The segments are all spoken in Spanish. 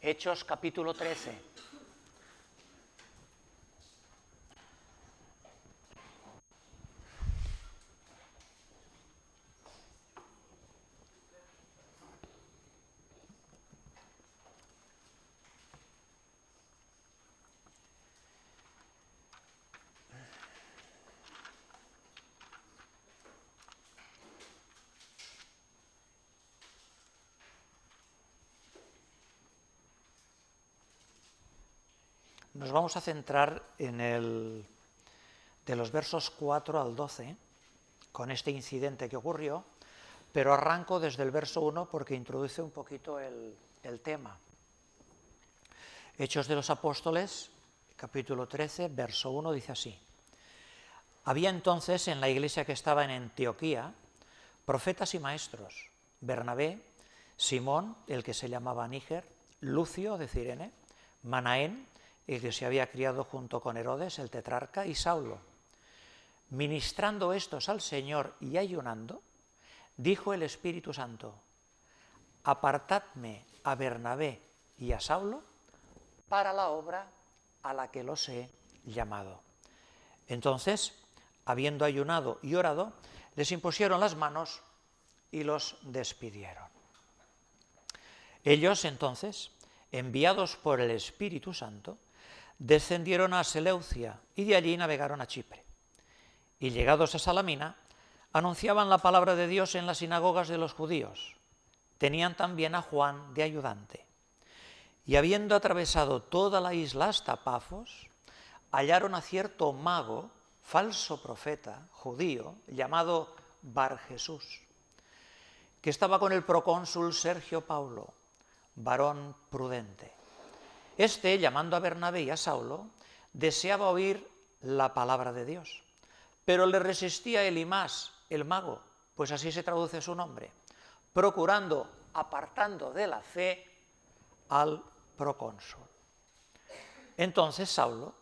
Hechos capítulo 13. Nos vamos a centrar de los versos 4 al 12, con este incidente que ocurrió, pero arranco desde el verso 1 porque introduce un poquito el tema. Hechos de los Apóstoles, capítulo 13, verso 1, dice así: Había entonces en la iglesia que estaba en Antioquía profetas y maestros: Bernabé, Simón, el que se llamaba Níger, Lucio de Cirene, Manaén, el que se había criado junto con Herodes, el tetrarca, y Saulo. Ministrando estos al Señor y ayunando, dijo el Espíritu Santo: Apartadme a Bernabé y a Saulo para la obra a la que los he llamado. Entonces, habiendo ayunado y orado, les impusieron las manos y los despidieron. Ellos entonces, enviados por el Espíritu Santo, descendieron a Seleucia y de allí navegaron a Chipre. Y llegados a Salamina, anunciaban la palabra de Dios en las sinagogas de los judíos. Tenían también a Juan de ayudante. Y habiendo atravesado toda la isla hasta Pafos, hallaron a cierto mago, falso profeta, judío, llamado Barjesús, que estaba con el procónsul Sergio Paulo, varón prudente. Este, llamando a Bernabé y a Saulo, deseaba oír la palabra de Dios, pero le resistía Elimás, el mago, pues así se traduce su nombre, procurando, apartando de la fe al procónsul. Entonces Saulo,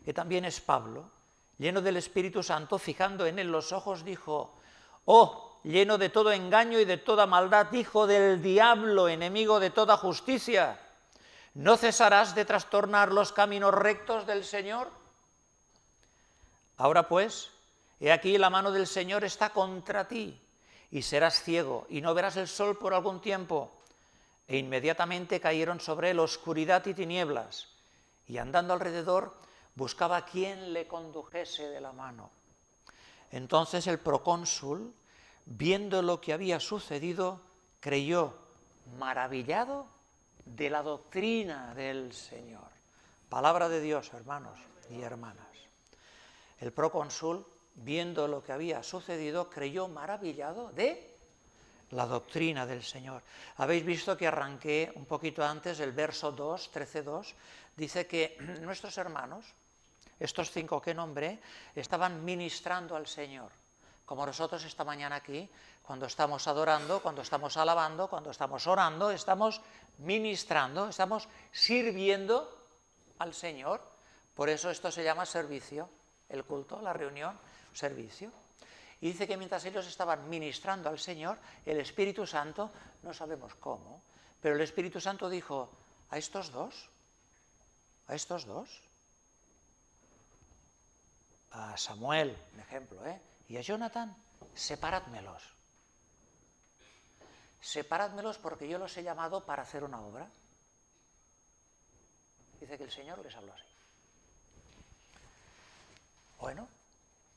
que también es Pablo, lleno del Espíritu Santo, fijando en él los ojos, dijo: «Oh, lleno de todo engaño y de toda maldad, hijo del diablo, enemigo de toda justicia, ¿no cesarás de trastornar los caminos rectos del Señor? Ahora pues, he aquí la mano del Señor está contra ti, y serás ciego, y no verás el sol por algún tiempo». E inmediatamente cayeron sobre él oscuridad y tinieblas, y andando alrededor buscaba a quien le condujese de la mano. Entonces el procónsul, viendo lo que había sucedido, creyó, maravillado de la doctrina del Señor. Palabra de Dios, hermanos y hermanas. El procónsul, viendo lo que había sucedido, creyó maravillado de la doctrina del Señor. Habéis visto que arranqué un poquito antes, el verso 2, 13:2, dice que nuestros hermanos, estos 5 que nombré, estaban ministrando al Señor, como nosotros esta mañana aquí, cuando estamos adorando, cuando estamos alabando, cuando estamos orando, estamos ministrando, estamos sirviendo al Señor. Por eso esto se llama servicio, el culto, la reunión, servicio. Y dice que mientras ellos estaban ministrando al Señor, el Espíritu Santo, no sabemos cómo, pero el Espíritu Santo dijo: a estos dos, a Samuel, un ejemplo, y a Jonathan, separádmelos. Separádmelos porque yo los he llamado para hacer una obra. Dice que el Señor les habló así. Bueno,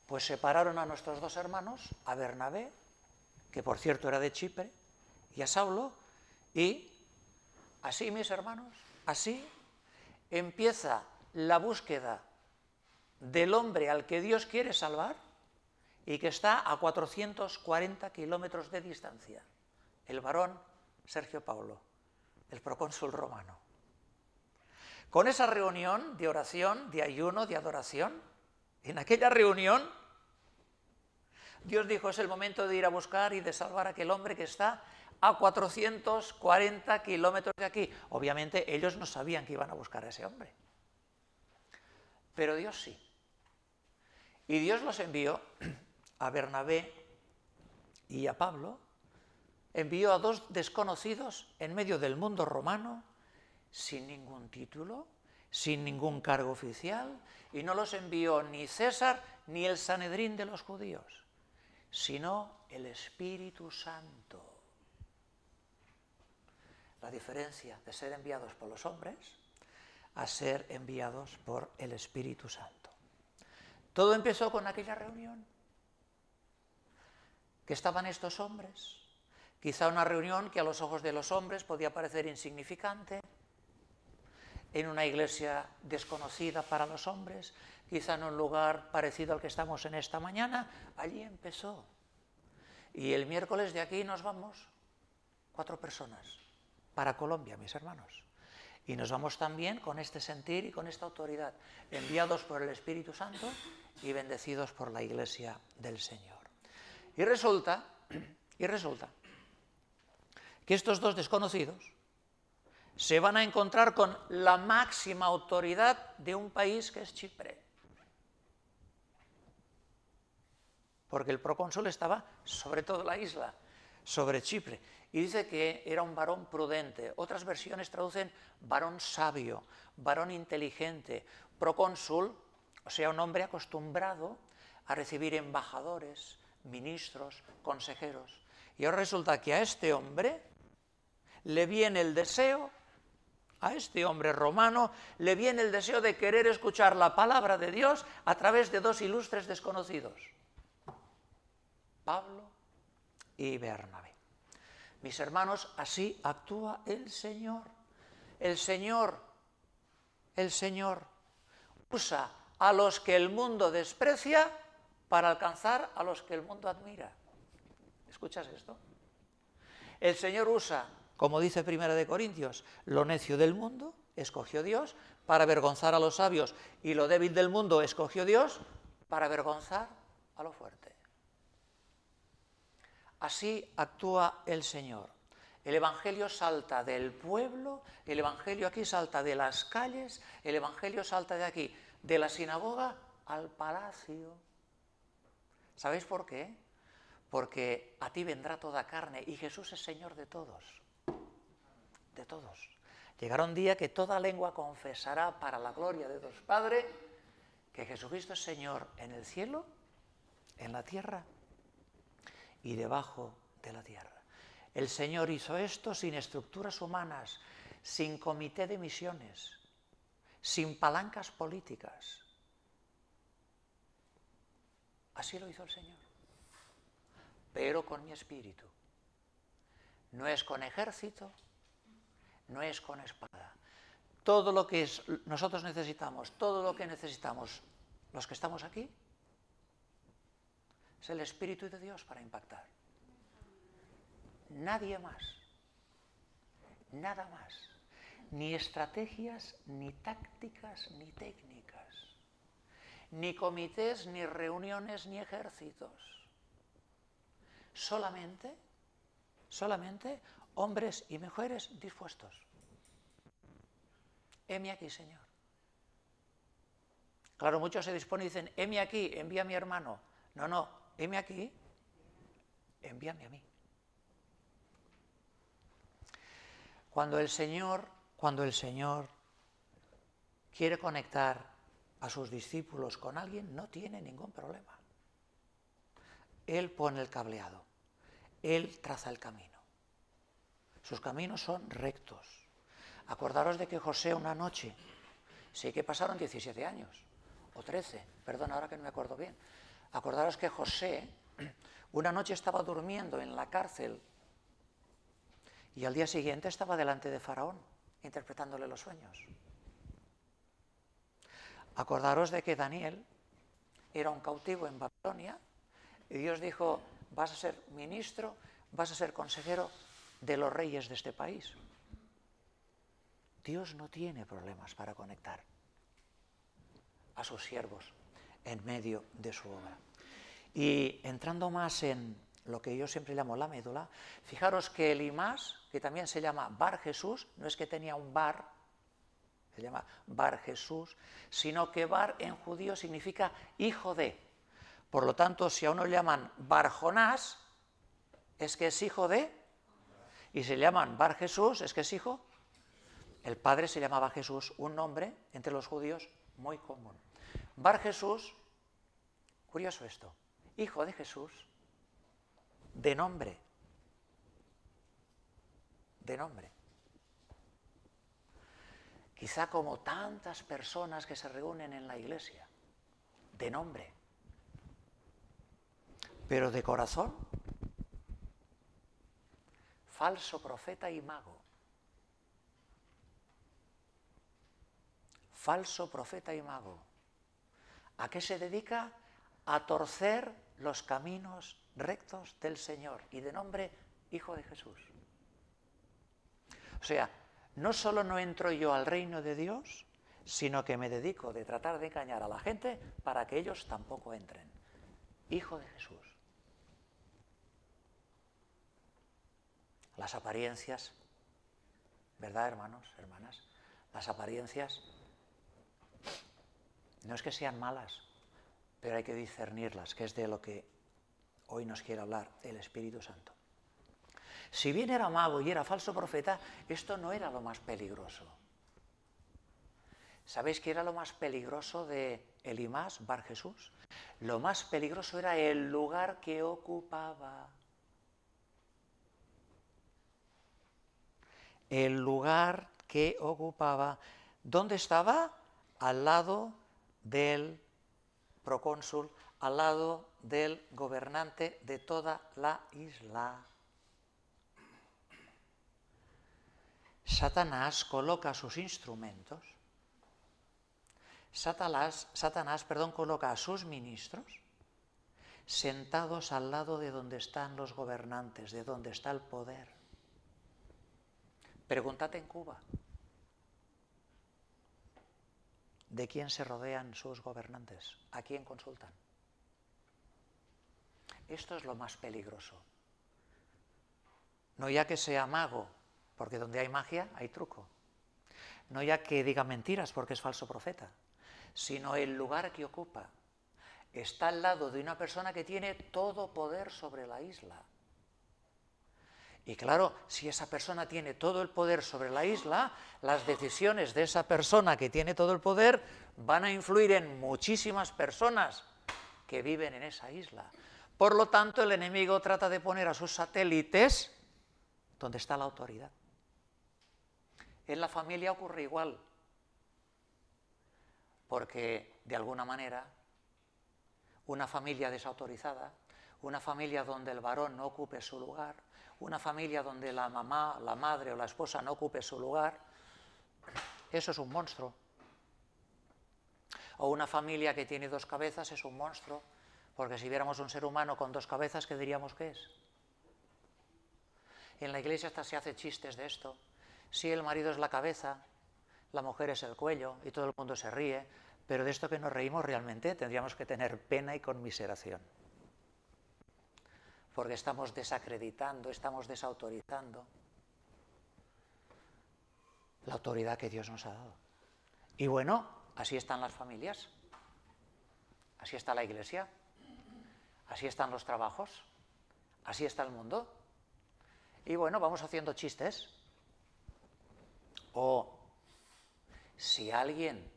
pues separaron a nuestros 2 hermanos, a Bernabé, que por cierto era de Chipre, y a Saulo, y así, mis hermanos, así empieza la búsqueda del hombre al que Dios quiere salvar y que está a 440 kilómetros de distancia, el varón Sergio Paulo, el procónsul romano. Con esa reunión de oración, de ayuno, de adoración, en aquella reunión, Dios dijo: es el momento de ir a buscar y de salvar a aquel hombre que está a 440 kilómetros de aquí. Obviamente ellos no sabían que iban a buscar a ese hombre, pero Dios sí. Y Dios los envió a Bernabé y a Pablo, envió a 2 desconocidos en medio del mundo romano, sin ningún título, sin ningún cargo oficial, y no los envió ni César ni el Sanedrín de los judíos, sino el Espíritu Santo. La diferencia de ser enviados por los hombres a ser enviados por el Espíritu Santo. Todo empezó con aquella reunión, que estaban estos hombres, quizá una reunión que a los ojos de los hombres podía parecer insignificante, en una iglesia desconocida para los hombres, quizá en un lugar parecido al que estamos en esta mañana. Allí empezó. Y el miércoles de aquí nos vamos, 4 personas, para Colombia, mis hermanos. Y nos vamos también con este sentir y con esta autoridad, enviados por el Espíritu Santo y bendecidos por la Iglesia del Señor. Y resulta que estos 2 desconocidos se van a encontrar con la máxima autoridad de un país que es Chipre. Porque el procónsul estaba sobre toda la isla, sobre Chipre. Y dice que era un varón prudente. Otras versiones traducen varón sabio, varón inteligente, procónsul, o sea, un hombre acostumbrado a recibir embajadores, ministros, consejeros. Y ahora resulta que a este hombre le viene el deseo, a este hombre romano, le viene el deseo de querer escuchar la palabra de Dios a través de 2 ilustres desconocidos, Pablo y Bernabé. Mis hermanos, así actúa el Señor. El Señor usa a los que el mundo desprecia para alcanzar a los que el mundo admira. ¿Escuchas esto? El Señor usa, como dice 1 Corintios, lo necio del mundo, escogió Dios para avergonzar a los sabios, y lo débil del mundo escogió Dios para avergonzar a lo fuerte. Así actúa el Señor. El Evangelio salta del pueblo, el Evangelio aquí salta de las calles, el Evangelio salta de aquí, de la sinagoga al palacio. ¿Sabéis por qué? Porque a ti vendrá toda carne y Jesús es Señor de todos. De todos. Llegará un día que toda lengua confesará para la gloria de Dios Padre que Jesucristo es Señor en el cielo, en la tierra y debajo de la tierra. El Señor hizo esto sin estructuras humanas, sin comité de misiones, sin palancas políticas. Así lo hizo el Señor. Pero con mi espíritu. No es con ejército, no es con espada. Todo lo que nosotros necesitamos, todo lo que necesitamos los que estamos aquí, es el Espíritu de Dios para impactar. Nadie más, nada más, ni estrategias, ni tácticas, ni técnicas, ni comités, ni reuniones, ni ejércitos. Solamente hombres y mujeres dispuestos. Heme aquí, Señor. Claro, muchos se disponen y dicen, heme aquí, envía a mi hermano. No, heme aquí, envíame a mí. Cuando el Señor quiere conectar a sus discípulos con alguien, no tiene ningún problema. Él pone el cableado, Él traza el camino. Sus caminos son rectos. Acordaros de que José una noche, sé que pasaron 17 años, o 13, perdón, ahora que no me acuerdo bien. Acordaros que José una noche estaba durmiendo en la cárcel y al día siguiente estaba delante de Faraón, interpretándole los sueños. Acordaros de que Daniel era un cautivo en Babilonia y Dios dijo, vas a ser ministro, vas a ser consejero de los reyes de este país. Dios no tiene problemas para conectar a sus siervos en medio de su obra. Y entrando más en lo que yo siempre llamo la médula, fijaros que Elimas, que también se llama Bar Jesús, no es que tenía un bar, se llama Bar Jesús, sino que Bar en judío significa hijo de. Por lo tanto, si a uno le llaman Bar Jonás, es que es hijo de, y si le llaman Bar Jesús, es que es hijo El padre se llamaba Jesús, un nombre entre los judíos muy común. Bar Jesús, curioso esto, hijo de Jesús, de nombre. De nombre. Quizá como tantas personas que se reúnen en la iglesia, de nombre, pero de corazón, falso profeta y mago. Falso profeta y mago. ¿A qué se dedica? A torcer los caminos rectos del Señor, y de nombre Hijo de Jesús. O sea, no solo no entro yo al reino de Dios, sino que me dedico de tratar de engañar a la gente para que ellos tampoco entren. Hijo de Jesús. Las apariencias, ¿verdad, hermanos, hermanas? Las apariencias no es que sean malas, pero hay que discernirlas, que es de lo que hoy nos quiere hablar el Espíritu Santo. Si bien era mago y era falso profeta, esto no era lo más peligroso. ¿Sabéis qué era lo más peligroso de Elimás, Bar Jesús? Lo más peligroso era el lugar que ocupaba. El lugar que ocupaba. ¿Dónde estaba? Al lado del procónsul, al lado del gobernante de toda la isla. Satanás coloca sus instrumentos, Satanás, coloca a sus ministros sentados al lado de donde están los gobernantes, de donde está el poder. Pregúntate en Cuba, ¿de quién se rodean sus gobernantes? ¿A quién consultan? Esto es lo más peligroso. No ya que sea mago, porque donde hay magia hay truco. No ya que diga mentiras, porque es falso profeta, sino el lugar que ocupa. Está al lado de una persona que tiene todo poder sobre la isla. Y claro, si esa persona tiene todo el poder sobre la isla, las decisiones de esa persona que tiene todo el poder van a influir en muchísimas personas que viven en esa isla. Por lo tanto, el enemigo trata de poner a sus satélites donde está la autoridad. En la familia ocurre igual, porque de alguna manera una familia desautorizada, una familia donde el varón no ocupe su lugar, una familia donde la mamá, la madre o la esposa no ocupe su lugar, eso es un monstruo. O una familia que tiene dos cabezas es un monstruo, porque si viéramos un ser humano con dos cabezas, ¿qué diríamos que es? En la iglesia hasta se hace chistes de esto. Si el marido es la cabeza, la mujer es el cuello, y todo el mundo se ríe, pero de esto que nos reímos realmente tendríamos que tener pena y conmiseración. Porque estamos desacreditando, estamos desautorizando la autoridad que Dios nos ha dado. Y bueno, así están las familias, así está la iglesia, así están los trabajos, así está el mundo. Y bueno, vamos haciendo chistes. O si alguien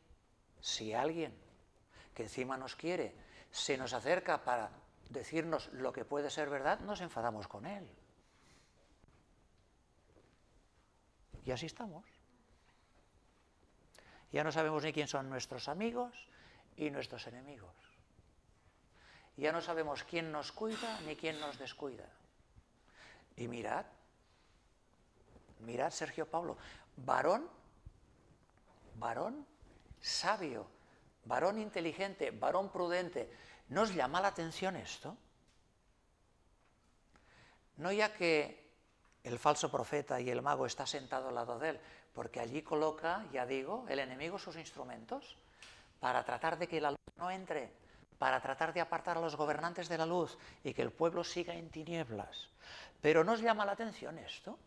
que encima nos quiere se nos acerca para decirnos lo que puede ser verdad, nos enfadamos con él. Y así estamos. Ya no sabemos ni quién son nuestros amigos y nuestros enemigos. Ya no sabemos quién nos cuida ni quién nos descuida. Y mirad Sergio Pablo, varón sabio, varón inteligente, varón prudente. ¿No os llama la atención esto? No ya que el falso profeta y el mago está sentado al lado de él, porque allí coloca, ya digo, el enemigo sus instrumentos para tratar de que la luz no entre, para tratar de apartar a los gobernantes de la luz y que el pueblo siga en tinieblas. Pero ¿no os llama la atención esto?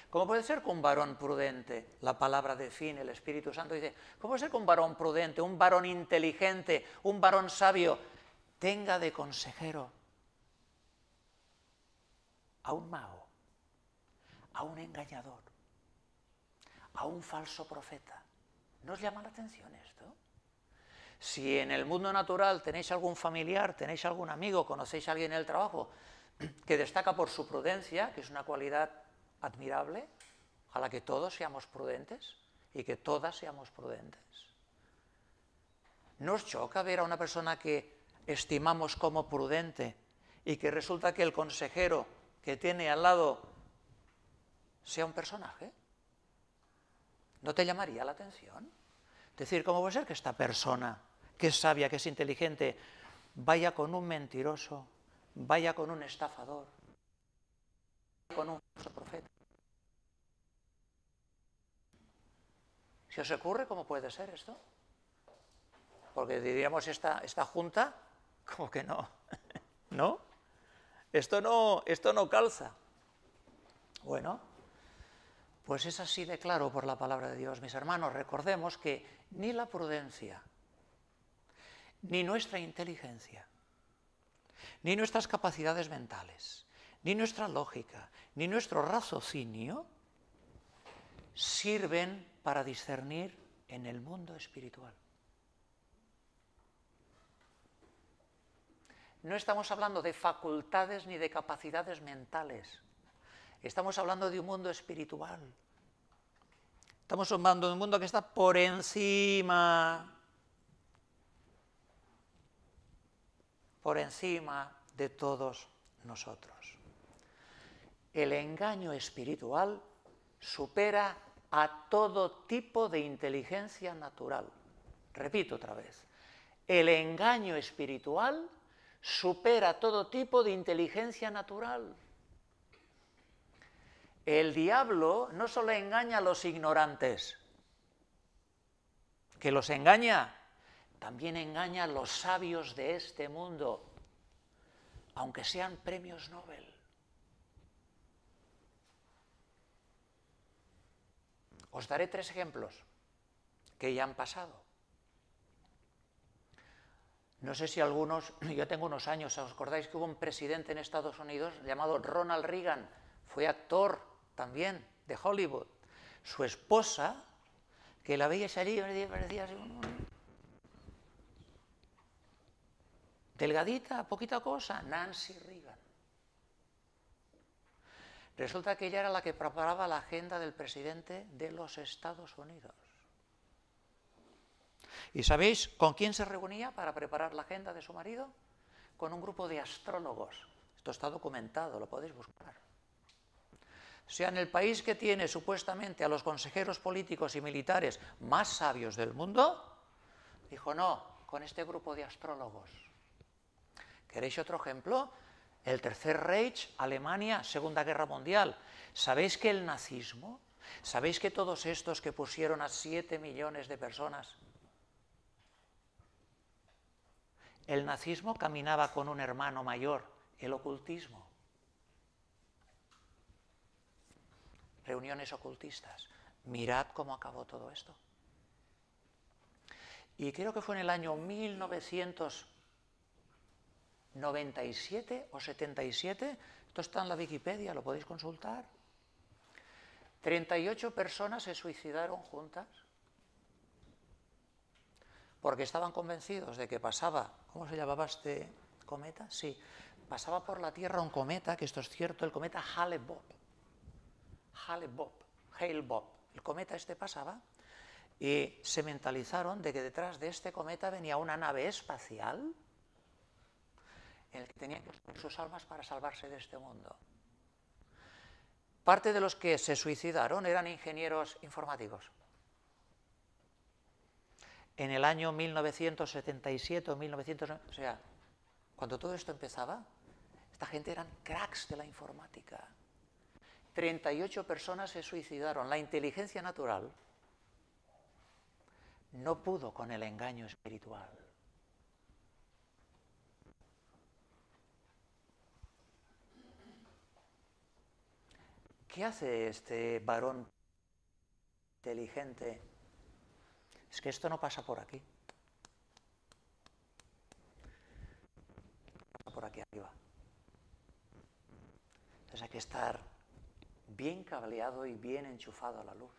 ¿Cómo puede ser que un varón prudente, la palabra define, el Espíritu Santo dice, ¿cómo puede ser que un varón prudente, un varón inteligente, un varón sabio, tenga de consejero a un mago, a un engañador, a un falso profeta. ¿No os llama la atención esto? Si en el mundo natural tenéis algún familiar, tenéis algún amigo, conocéis a alguien en el trabajo que destaca por su prudencia, que es una cualidad admirable, ojalá que todos seamos prudentes y que todas seamos prudentes. ¿No os choca ver a una persona que estimamos como prudente y que resulta que el consejero que tiene al lado sea un personaje? ¿No te llamaría la atención? Es decir, ¿cómo puede ser que esta persona, que es sabia, que es inteligente, vaya con un mentiroso, vaya con un estafador, con un falso profeta? ¿Se os ocurre cómo puede ser esto? Porque diríamos esta junta, como que no, ¿no? Esto no calza. Bueno, pues es así de claro por la palabra de Dios, mis hermanos. Recordemos que ni la prudencia, ni nuestra inteligencia, ni nuestras capacidades mentales, ni nuestra lógica, ni nuestro raciocinio sirven para discernir en el mundo espiritual. No estamos hablando de facultades ni de capacidades mentales. Estamos hablando de un mundo espiritual. Estamos hablando de un mundo que está por encima de todos nosotros. El engaño espiritual supera a todo tipo de inteligencia natural. Repito otra vez. El engaño espiritual supera todo tipo de inteligencia natural. El diablo no solo engaña a los ignorantes, que los engaña, también engaña a los sabios de este mundo, aunque sean premios Nobel. Os daré 3 ejemplos que ya han pasado. No sé si algunos, yo tengo unos años, ¿os acordáis que hubo un presidente en Estados Unidos llamado Ronald Reagan? Fue actor también de Hollywood. Su esposa, que la veía salir, parecía así, delgadita, poquita cosa, Nancy Reagan. Resulta que ella era la que preparaba la agenda del presidente de los Estados Unidos. ¿Y sabéis con quién se reunía para preparar la agenda de su marido? Con un grupo de astrólogos. Esto está documentado, lo podéis buscar. O sea, en el país que tiene supuestamente a los consejeros políticos y militares más sabios del mundo, dijo no, con este grupo de astrólogos. ¿Queréis otro ejemplo? El Tercer Reich, Alemania, Segunda Guerra Mundial. ¿Sabéis que el nazismo, sabéis que todos estos que pusieron a 7 millones de personas, el nazismo caminaba con un hermano mayor, el ocultismo? Reuniones ocultistas. Mirad cómo acabó todo esto. Y creo que fue en el año 1997 o 77, esto está en la Wikipedia, lo podéis consultar. 38 personas se suicidaron juntas porque estaban convencidos de que pasaba, ¿cómo se llamaba este cometa? Sí, pasaba por la Tierra un cometa, que esto es cierto, el cometa Hale-Bopp. Hale-Bopp. El cometa este pasaba y se mentalizaron de que detrás de este cometa venía una nave espacial en la que tenían que poner sus almas para salvarse de este mundo. Parte de los que se suicidaron eran ingenieros informáticos. En el año 1977 o 1990, o sea, cuando todo esto empezaba, esta gente eran cracks de la informática. 38 personas se suicidaron. La inteligencia natural no pudo con el engaño espiritual. ¿Qué hace este varón inteligente? Es que esto no pasa por aquí. Pasa por aquí arriba. Entonces hay que estar bien cableado y bien enchufado a la luz.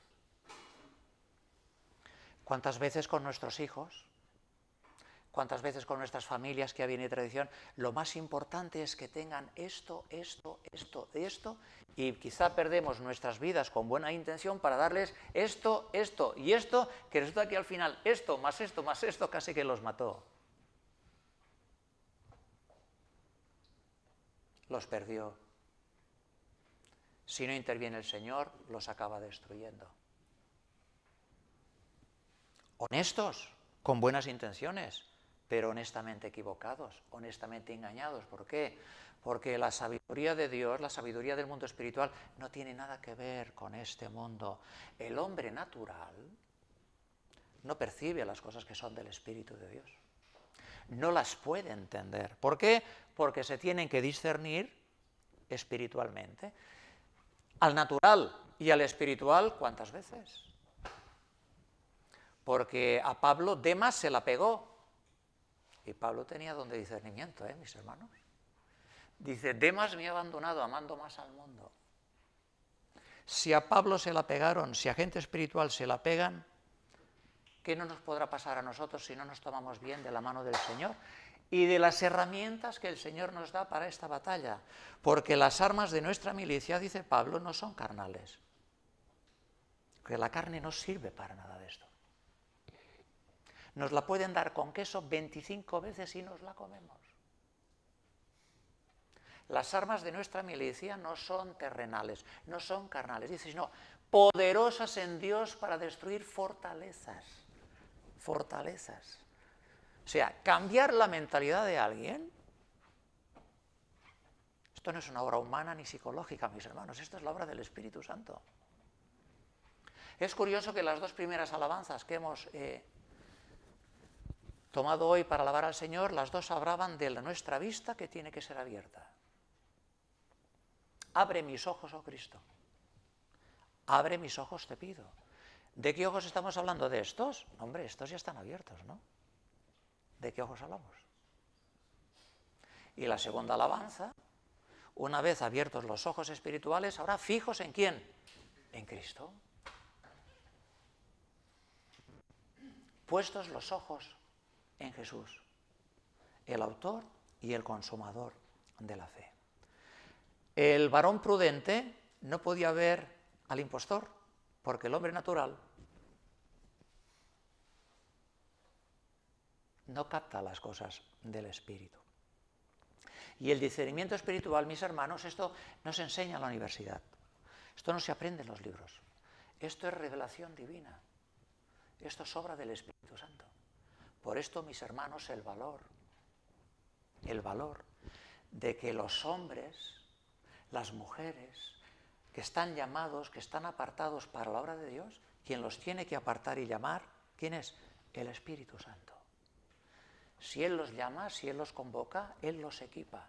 ¿Cuántas veces con nuestros hijos? ¿Cuántas veces con nuestras familias que viene tradición? Lo más importante es que tengan esto, y quizá perdemos nuestras vidas con buena intención para darles esto y esto, que resulta que al final esto, más esto, casi que los mató. Los perdió. Si no interviene el Señor, los acaba destruyendo. Honestos, con buenas intenciones, pero honestamente equivocados, honestamente engañados. ¿Por qué? Porque la sabiduría de Dios, la sabiduría del mundo espiritual, no tiene nada que ver con este mundo. El hombre natural no percibe las cosas que son del Espíritu de Dios. No las puede entender. ¿Por qué? Porque se tienen que discernir espiritualmente. Al natural y al espiritual, ¿cuántas veces? Porque a Pablo Demas se la pegó. Y Pablo tenía don de discernimiento, mis hermanos. Dice, Demas me ha abandonado amando más al mundo. Si a Pablo se la pegaron, si a gente espiritual se la pegan, ¿qué no nos podrá pasar a nosotros si no nos tomamos bien de la mano del Señor? Y de las herramientas que el Señor nos da para esta batalla. Porque las armas de nuestra milicia, dice Pablo, no son carnales. Porque la carne no sirve para nada de esto. Nos la pueden dar con queso 25 veces y nos la comemos. Las armas de nuestra milicia no son terrenales, no son carnales. Dice, sino poderosas en Dios para destruir fortalezas. Fortalezas. O sea, cambiar la mentalidad de alguien, esto no es una obra humana ni psicológica, mis hermanos, esto es la obra del Espíritu Santo. Es curioso que las dos primeras alabanzas que hemos tomado hoy para alabar al Señor, las dos hablaban de nuestra vista que tiene que ser abierta. Abre mis ojos, oh Cristo. Abre mis ojos, te pido. ¿De qué ojos estamos hablando? ¿De estos? Hombre, estos ya están abiertos, ¿no? ¿De qué ojos hablamos? Y la segunda alabanza, una vez abiertos los ojos espirituales, ahora fijos ¿en quién? En Cristo. Puestos los ojos en Jesús, el autor y el consumador de la fe. El varón prudente no podía ver al impostor, porque el hombre natural no capta las cosas del Espíritu. Y el discernimiento espiritual, mis hermanos, esto no se enseña en la universidad. Esto no se aprende en los libros. Esto es revelación divina. Esto es obra del Espíritu Santo. Por esto, mis hermanos, el valor de que los hombres, las mujeres, que están llamados, que están apartados para la obra de Dios, quien los tiene que apartar y llamar, ¿quién es? El Espíritu Santo. Si Él los llama, si Él los convoca, Él los equipa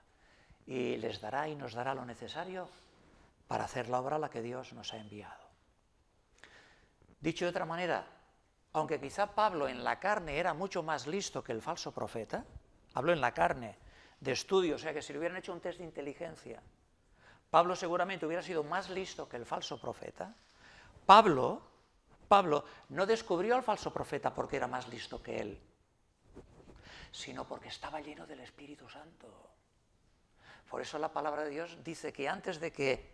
y les dará y nos dará lo necesario para hacer la obra a la que Dios nos ha enviado. Dicho de otra manera, aunque quizá Pablo en la carne era mucho más listo que el falso profeta, habló en la carne de estudio, o sea que si le hubieran hecho un test de inteligencia, Pablo seguramente hubiera sido más listo que el falso profeta. Pablo no descubrió al falso profeta porque era más listo que él, sino porque estaba lleno del Espíritu Santo. Por eso la palabra de Dios dice que antes de que,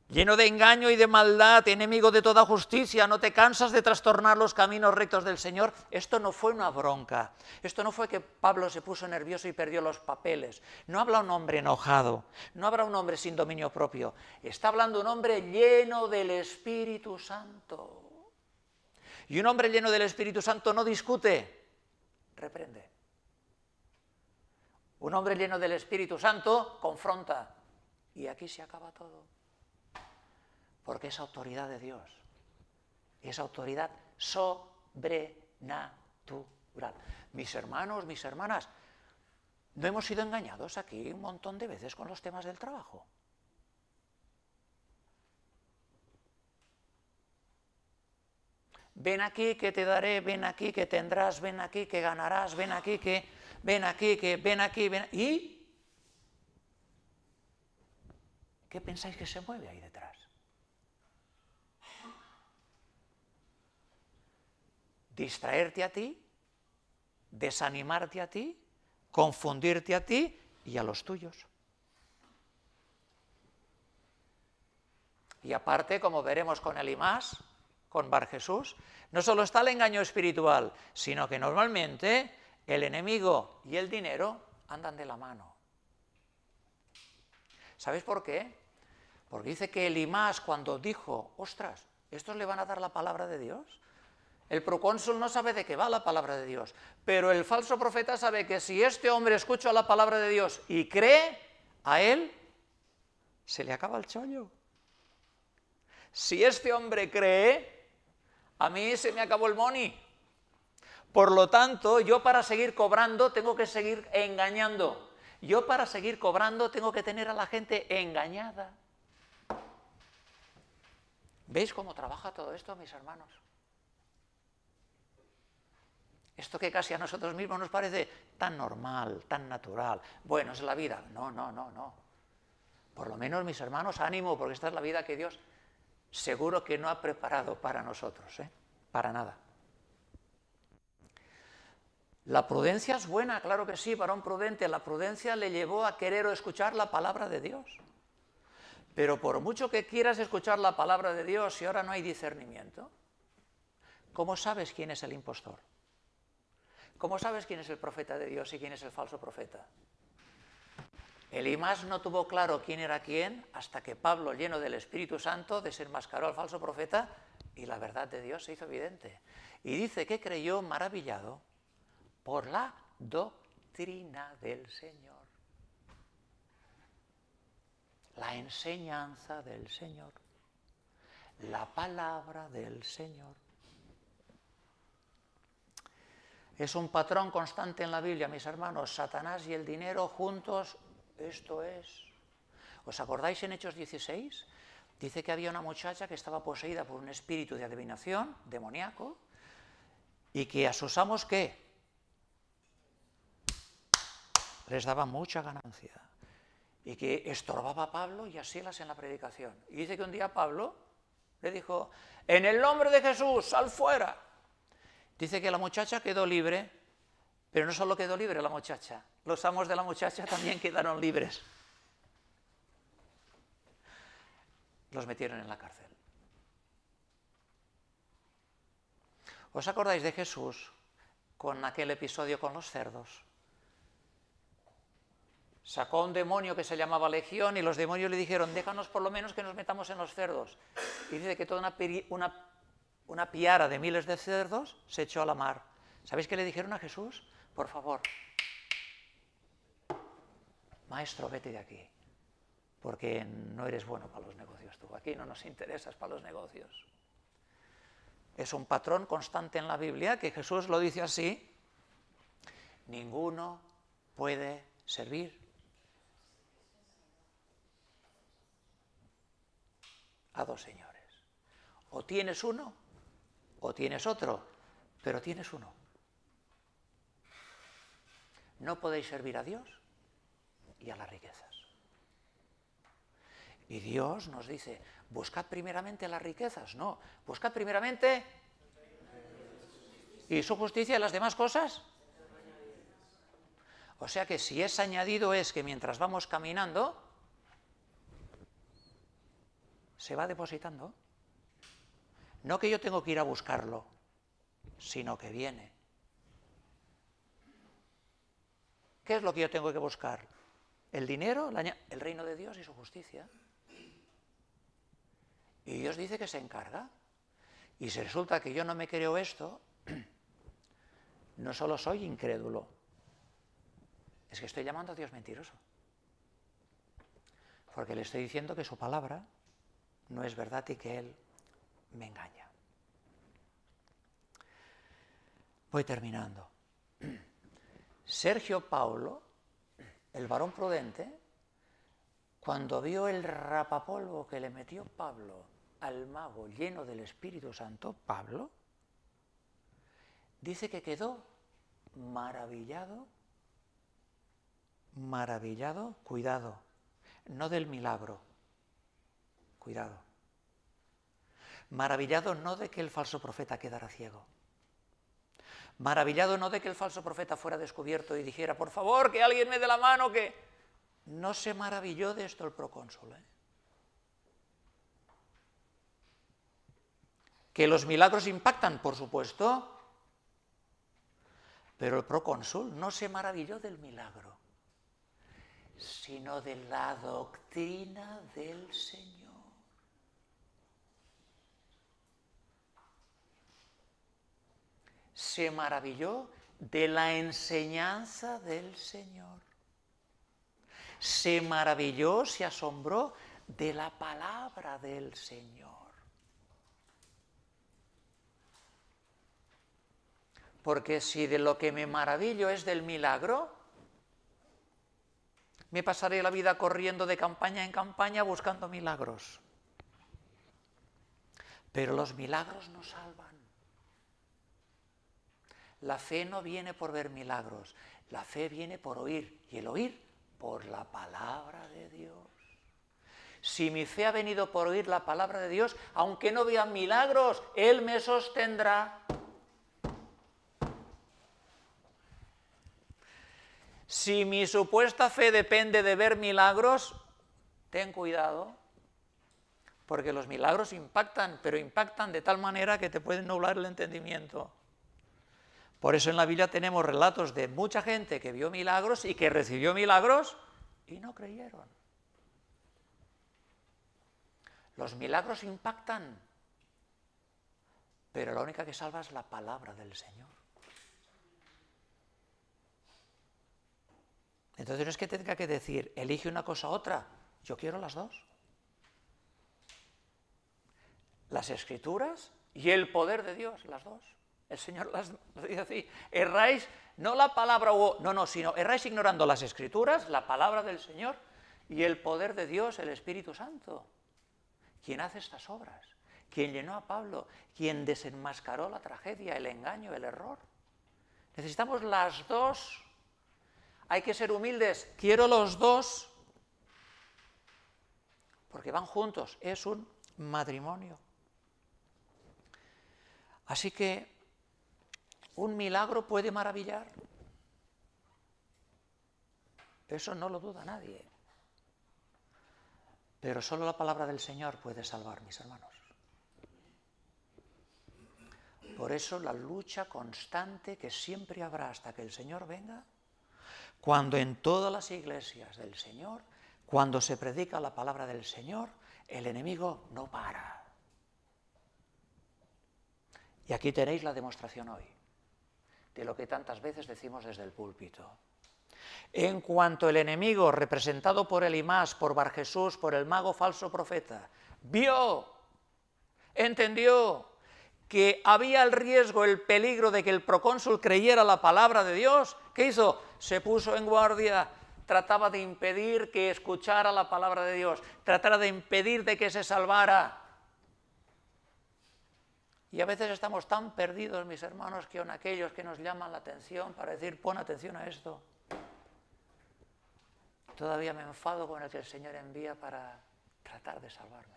lleno de engaño y de maldad, enemigo de toda justicia, no te cansas de trastornar los caminos rectos del Señor. Esto no fue una bronca. Esto no fue que Pablo se puso nervioso y perdió los papeles. No habla un hombre enojado, no habla un hombre sin dominio propio. Está hablando un hombre lleno del Espíritu Santo. Y un hombre lleno del Espíritu Santo no discute, reprende. Un hombre lleno del Espíritu Santo confronta. Y aquí se acaba todo. Porque es autoridad de Dios, es autoridad sobrenatural. Mis hermanos, mis hermanas, ¿no hemos sido engañados aquí un montón de veces con los temas del trabajo? Ven aquí que te daré, ven aquí que tendrás, ven aquí que ganarás, ven aquí que, ven aquí que, ven aquí, ven... ¿Y qué pensáis que se mueve ahí detrás? distraerte a ti, desanimarte a ti, confundirte a ti y a los tuyos. Y aparte, como veremos con Elimás, con Bar Jesús, no solo está el engaño espiritual, sino que normalmente el enemigo y el dinero andan de la mano. ¿Sabéis por qué? Porque dice que Elimás, cuando dijo, ostras, ¿estos le van a dar la palabra de Dios? El procónsul no sabe de qué va la palabra de Dios, pero el falso profeta sabe que si este hombre escucha la palabra de Dios y cree, a él se le acaba el chollo. Si este hombre cree, a mí se me acabó el money. Por lo tanto, yo para seguir cobrando tengo que seguir engañando. Yo para seguir cobrando tengo que tener a la gente engañada. ¿Veis cómo trabaja todo esto, mis hermanos? Esto que casi a nosotros mismos nos parece tan normal, tan natural. Bueno, es la vida. No, no, no, no. Por lo menos, mis hermanos, ánimo, porque esta es la vida que Dios seguro que no ha preparado para nosotros, ¿eh? Para nada. La prudencia es buena, claro que sí, varón prudente. La prudencia le llevó a querer o escuchar la palabra de Dios. Pero por mucho que quieras escuchar la palabra de Dios, si ahora no hay discernimiento, ¿cómo sabes quién es el impostor? ¿Cómo sabes quién es el profeta de Dios y quién es el falso profeta? Elimás no tuvo claro quién era quién hasta que Pablo, lleno del Espíritu Santo, desenmascaró al falso profeta y la verdad de Dios se hizo evidente. Y dice que creyó maravillado por la doctrina del Señor, la enseñanza del Señor, la palabra del Señor. Es un patrón constante en la Biblia, mis hermanos. Satanás y el dinero juntos, esto es. ¿Os acordáis en Hechos 16? Dice que había una muchacha que estaba poseída por un espíritu de adivinación, demoníaco, y que a sus amos, ¿qué? Les daba mucha ganancia. Y que estorbaba a Pablo y a Silas en la predicación. Y dice que un día Pablo le dijo, en el nombre de Jesús, sal fuera. Dice que la muchacha quedó libre, pero no solo quedó libre la muchacha, los amos de la muchacha también quedaron libres. Los metieron en la cárcel. ¿Os acordáis de Jesús con aquel episodio con los cerdos? Sacó un demonio que se llamaba Legión y los demonios le dijeron, déjanos por lo menos que nos metamos en los cerdos. Y dice que toda una piara de miles de cerdos se echó a la mar. ¿Sabéis qué le dijeron a Jesús? Por favor, maestro, vete de aquí, porque no eres bueno para los negocios tú. Aquí no nos interesas para los negocios. Es un patrón constante en la Biblia que Jesús lo dice así. Ninguno puede servir a dos señores. O tienes uno o tienes otro, pero tienes uno. No podéis servir a Dios y a las riquezas. Y Dios nos dice, buscad primeramente las riquezas. No, buscad primeramente y su justicia y las demás cosas. O sea que si es añadido es que mientras vamos caminando, se va depositando. No que yo tengo que ir a buscarlo, sino que viene. ¿Qué es lo que yo tengo que buscar? El dinero, el reino de Dios y su justicia. Y Dios dice que se encarga. Y si resulta que yo no me creo esto, no solo soy incrédulo, es que estoy llamando a Dios mentiroso. Porque le estoy diciendo que su palabra no es verdad y que Él me engaña. Voy terminando. Sergio Paulo, el varón prudente, cuando vio el rapapolvo que le metió Pablo al mago lleno del Espíritu Santo, Pablo, dice que quedó maravillado, cuidado, no del milagro, cuidado. Maravillado no de que el falso profeta quedara ciego, Maravillado no de que el falso profeta fuera descubierto y dijera, por favor, que alguien me dé la mano, que... No se maravilló de esto el procónsul, ¿eh? Que los milagros impactan, por supuesto, pero el procónsul no se maravilló del milagro, sino de la doctrina del Señor. Se maravilló de la enseñanza del Señor. Se maravilló, se asombró de la palabra del Señor. Porque si de lo que me maravillo es del milagro, me pasaré la vida corriendo de campaña en campaña buscando milagros. Pero los milagros no salvan. La fe no viene por ver milagros, la fe viene por oír, y el oír por la palabra de Dios. Si mi fe ha venido por oír la palabra de Dios, aunque no vea milagros, Él me sostendrá. Si mi supuesta fe depende de ver milagros, ten cuidado, porque los milagros impactan, pero impactan de tal manera que te pueden nublar el entendimiento. Por eso en la Biblia tenemos relatos de mucha gente que vio milagros y que recibió milagros y no creyeron. Los milagros impactan, pero la única que salva es la palabra del Señor. Entonces no es que tenga que decir, elige una cosa u otra, yo quiero las dos. Las Escrituras y el poder de Dios, las dos. El Señor las dice así, erráis no la palabra, sino erráis ignorando las Escrituras, la palabra del Señor y el poder de Dios, el Espíritu Santo. ¿Quién hace estas obras? ¿Quién llenó a Pablo? ¿Quién desenmascaró la tragedia, el engaño, el error? Necesitamos las dos. Hay que ser humildes. Quiero los dos, porque van juntos. Es un matrimonio. Así que un milagro puede maravillar. Eso no lo duda nadie. Pero solo la palabra del Señor puede salvar, mis hermanos. Por eso la lucha constante que siempre habrá hasta que el Señor venga, cuando en todas las iglesias del Señor, cuando se predica la palabra del Señor, el enemigo no para. Y aquí tenéis la demostración hoy de lo que tantas veces decimos desde el púlpito. En cuanto el enemigo, representado por Elimás, por Barjesús, por el mago falso profeta, vio, entendió que había el riesgo, el peligro de que el procónsul creyera la palabra de Dios, ¿qué hizo? Se puso en guardia, trataba de impedir que escuchara la palabra de Dios, tratara de impedir de que se salvara. Y a veces estamos tan perdidos, mis hermanos, que son aquellos que nos llaman la atención para decir, pon atención a esto. Todavía me enfado con el que el Señor envía para tratar de salvarme.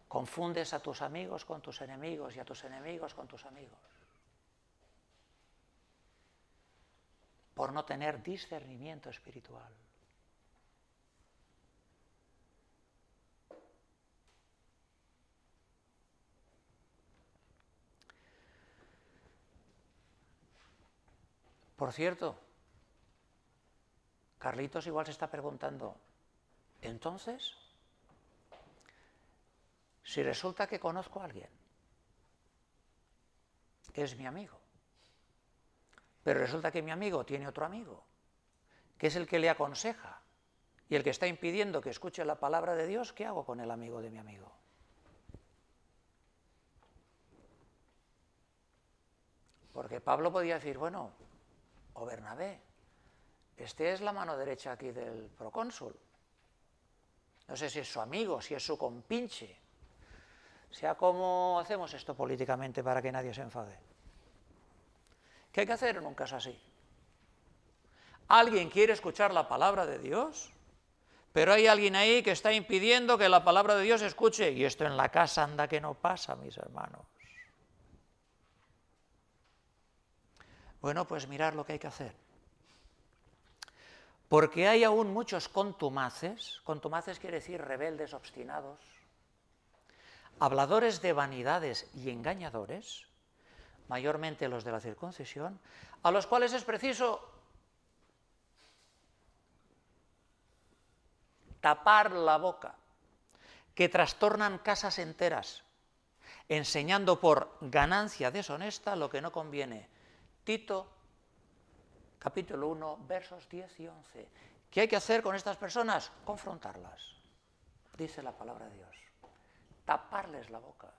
Confundes a tus amigos con tus enemigos y a tus enemigos con tus amigos. Por no tener discernimiento espiritual. Por cierto, Carlitos igual se está preguntando, entonces, si resulta que conozco a alguien, que es mi amigo, pero resulta que mi amigo tiene otro amigo, que es el que le aconseja y el que está impidiendo que escuche la palabra de Dios, ¿qué hago con el amigo de mi amigo? Porque Pablo podía decir, bueno, o Bernabé, este es la mano derecha aquí del procónsul. No sé si es su amigo, si es su compinche. Sea como hacemos esto políticamente para que nadie se enfade. ¿Qué hay que hacer en un caso así? Alguien quiere escuchar la palabra de Dios, pero hay alguien ahí que está impidiendo que la palabra de Dios se escuche. Y esto en la casa anda que no pasa, mis hermanos. Bueno, pues mirar lo que hay que hacer. Porque hay aún muchos contumaces quiere decir rebeldes, obstinados, habladores de vanidades y engañadores, mayormente los de la circuncisión, a los cuales es preciso tapar la boca, que trastornan casas enteras, enseñando por ganancia deshonesta lo que no conviene. Tito, capítulo 1, versos 10 y 11. ¿Qué hay que hacer con estas personas? Confrontarlas, dice la palabra de Dios. Taparles la boca.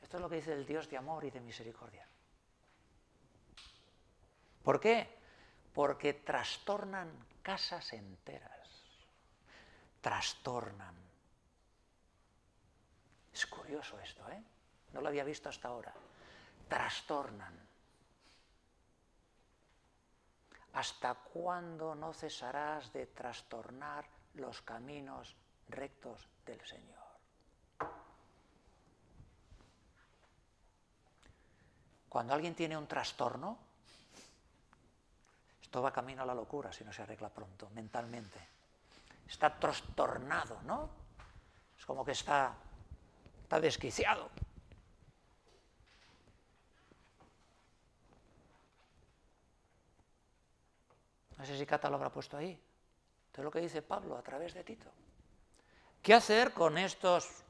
Esto es lo que dice el Dios de amor y de misericordia. ¿Por qué? Porque trastornan casas enteras. Trastornan. Es curioso esto, ¿eh? No lo había visto hasta ahora. Trastornan. ¿Hasta cuándo no cesarás de trastornar los caminos rectos del Señor? Cuando alguien tiene un trastorno, esto va camino a la locura si no se arregla pronto, mentalmente. Está trastornado, ¿no? Es como que está desquiciado. No sé si Cata lo habrá puesto ahí. Esto es lo que dice Pablo a través de Tito. ¿Qué hacer con estos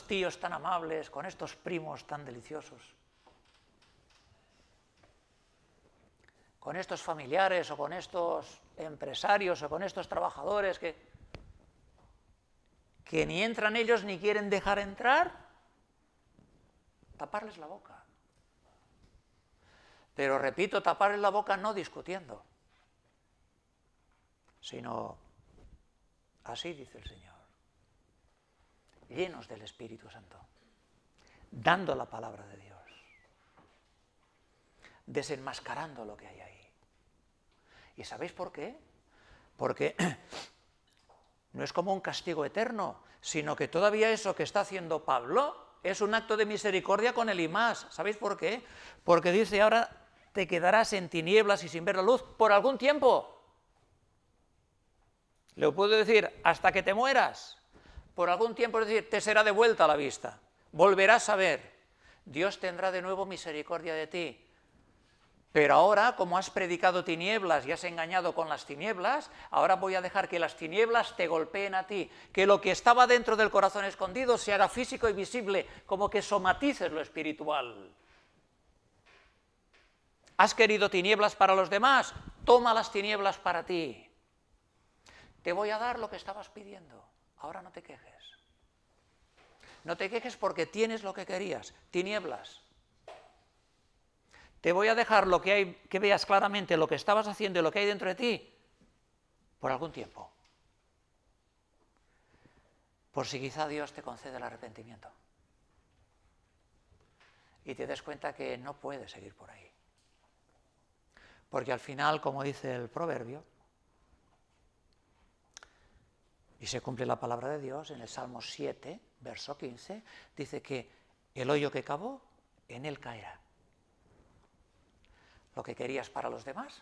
tíos tan amables, con estos primos tan deliciosos? Con estos familiares o con estos empresarios o con estos trabajadores que ni entran ellos ni quieren dejar entrar, taparles la boca. Pero repito, taparles la boca no discutiendo, sino así dice el Señor, llenos del Espíritu Santo, dando la palabra de Dios, desenmascarando lo que hay ahí. ¿Y sabéis por qué? Porque no es como un castigo eterno, sino que todavía eso que está haciendo Pablo es un acto de misericordia con Elimas. ¿Sabéis por qué? Porque dice, ahora te quedarás en tinieblas y sin ver la luz por algún tiempo. Le puedo decir, hasta que te mueras. Por algún tiempo, es decir, te será devuelta la vista. Volverás a ver. Dios tendrá de nuevo misericordia de ti. Pero ahora, como has predicado tinieblas y has engañado con las tinieblas, ahora voy a dejar que las tinieblas te golpeen a ti, que lo que estaba dentro del corazón escondido se haga físico y visible, como que somatices lo espiritual. ¿Has querido tinieblas para los demás? Toma las tinieblas para ti. Te voy a dar lo que estabas pidiendo, ahora no te quejes. No te quejes porque tienes lo que querías, tinieblas. Te voy a dejar lo que hay, que veas claramente lo que estabas haciendo y lo que hay dentro de ti, por algún tiempo. Por si quizá Dios te concede el arrepentimiento. Y te des cuenta que no puedes seguir por ahí. Porque al final, como dice el proverbio, y se cumple la palabra de Dios en el Salmo 7, verso 15, dice que el hoyo que cavó, en él caerá. Lo que querías para los demás,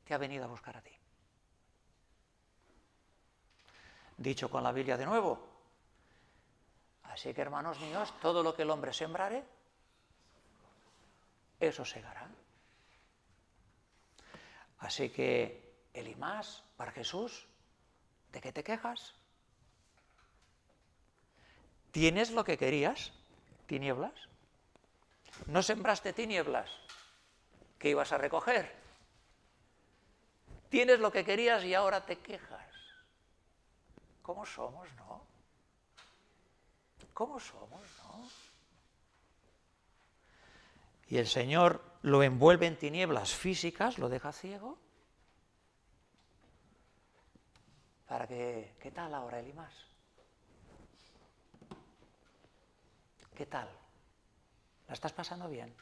te ha venido a buscar a ti. Dicho con la Biblia de nuevo, así que hermanos míos, todo lo que el hombre sembrare, eso segará. Así que, Elimas, Bar Jesús, ¿de qué te quejas? ¿Tienes lo que querías? ¿Tinieblas? ¿No sembraste tinieblas? ¿Qué ibas a recoger? Tienes lo que querías y ahora te quejas. ¿Cómo somos, no? ¿Cómo somos, no? Y el Señor lo envuelve en tinieblas físicas, lo deja ciego. Para que, ¿qué tal ahora, Elimas? ¿Qué tal? ¿La estás pasando bien?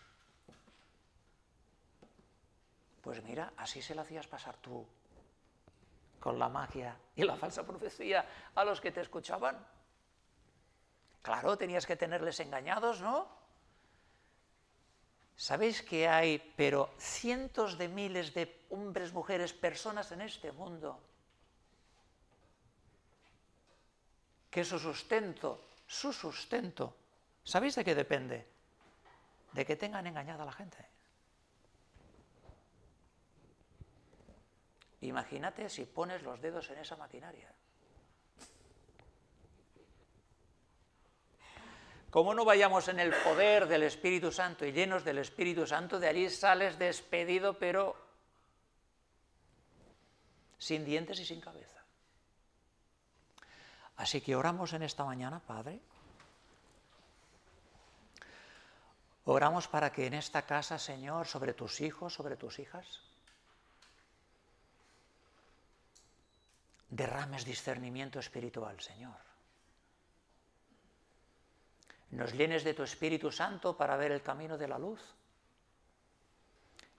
Pues mira, así se la hacías pasar tú, con la magia y la falsa profecía, a los que te escuchaban. Claro, tenías que tenerles engañados, ¿no? ¿Sabéis que hay, pero cientos de miles de hombres, mujeres, personas en este mundo que su sustento, ¿sabéis de qué depende? De que tengan engañada a la gente. Imagínate si pones los dedos en esa maquinaria. Como no vayamos en el poder del Espíritu Santo y llenos del Espíritu Santo, de allí sales despedido, pero sin dientes y sin cabeza. Así que oramos en esta mañana, Padre. Oramos para que en esta casa, Señor, sobre tus hijos, sobre tus hijas, derrames discernimiento espiritual, Señor. Nos llenes de tu Espíritu Santo para ver el camino de la luz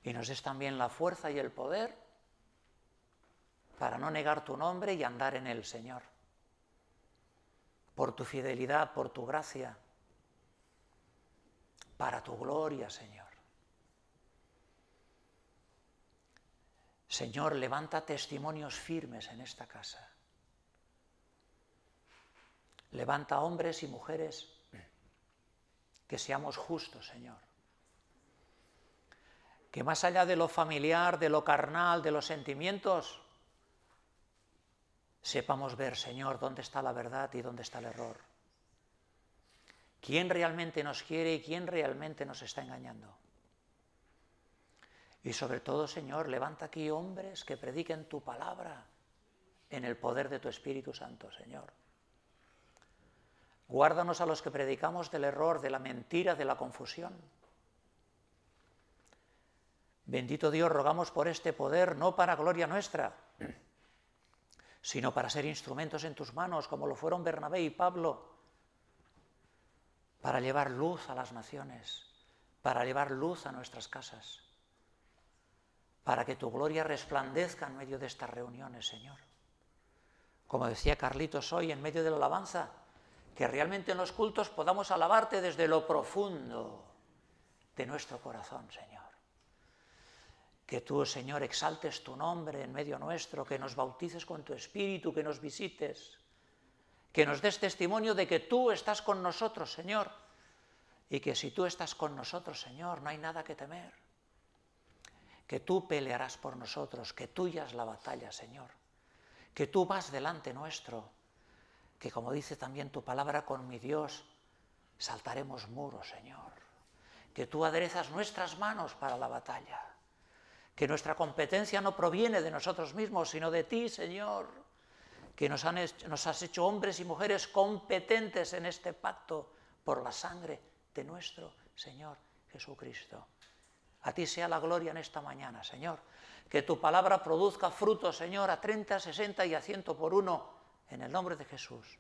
y nos des también la fuerza y el poder para no negar tu nombre y andar en él, Señor. Por tu fidelidad, por tu gracia, para tu gloria, Señor. Señor, levanta testimonios firmes en esta casa. Levanta hombres y mujeres que seamos justos, Señor. Que más allá de lo familiar, de lo carnal, de los sentimientos, sepamos ver, Señor, dónde está la verdad y dónde está el error. ¿Quién realmente nos quiere y quién realmente nos está engañando? Y sobre todo, Señor, levanta aquí hombres que prediquen tu palabra en el poder de tu Espíritu Santo, Señor. Guárdanos a los que predicamos del error, de la mentira, de la confusión. Bendito Dios, rogamos por este poder, no para gloria nuestra, sino para ser instrumentos en tus manos, como lo fueron Bernabé y Pablo, para llevar luz a las naciones, para llevar luz a nuestras casas, para que tu gloria resplandezca en medio de estas reuniones, Señor. Como decía Carlitos hoy en medio de la alabanza, que realmente en los cultos podamos alabarte desde lo profundo de nuestro corazón, Señor. Que tú, Señor, exaltes tu nombre en medio nuestro, que nos bautices con tu Espíritu, que nos visites, que nos des testimonio de que tú estás con nosotros, Señor, y que si tú estás con nosotros, Señor, no hay nada que temer. Que tú pelearás por nosotros, que tuya es la batalla, Señor, que tú vas delante nuestro, que como dice también tu palabra, con mi Dios saltaremos muros, Señor, que tú aderezas nuestras manos para la batalla, que nuestra competencia no proviene de nosotros mismos, sino de ti, Señor, que nos has hecho hombres y mujeres competentes en este pacto por la sangre de nuestro Señor Jesucristo. A ti sea la gloria en esta mañana, Señor, que tu palabra produzca fruto, Señor, a 30, 60 y a 100 por uno, en el nombre de Jesús.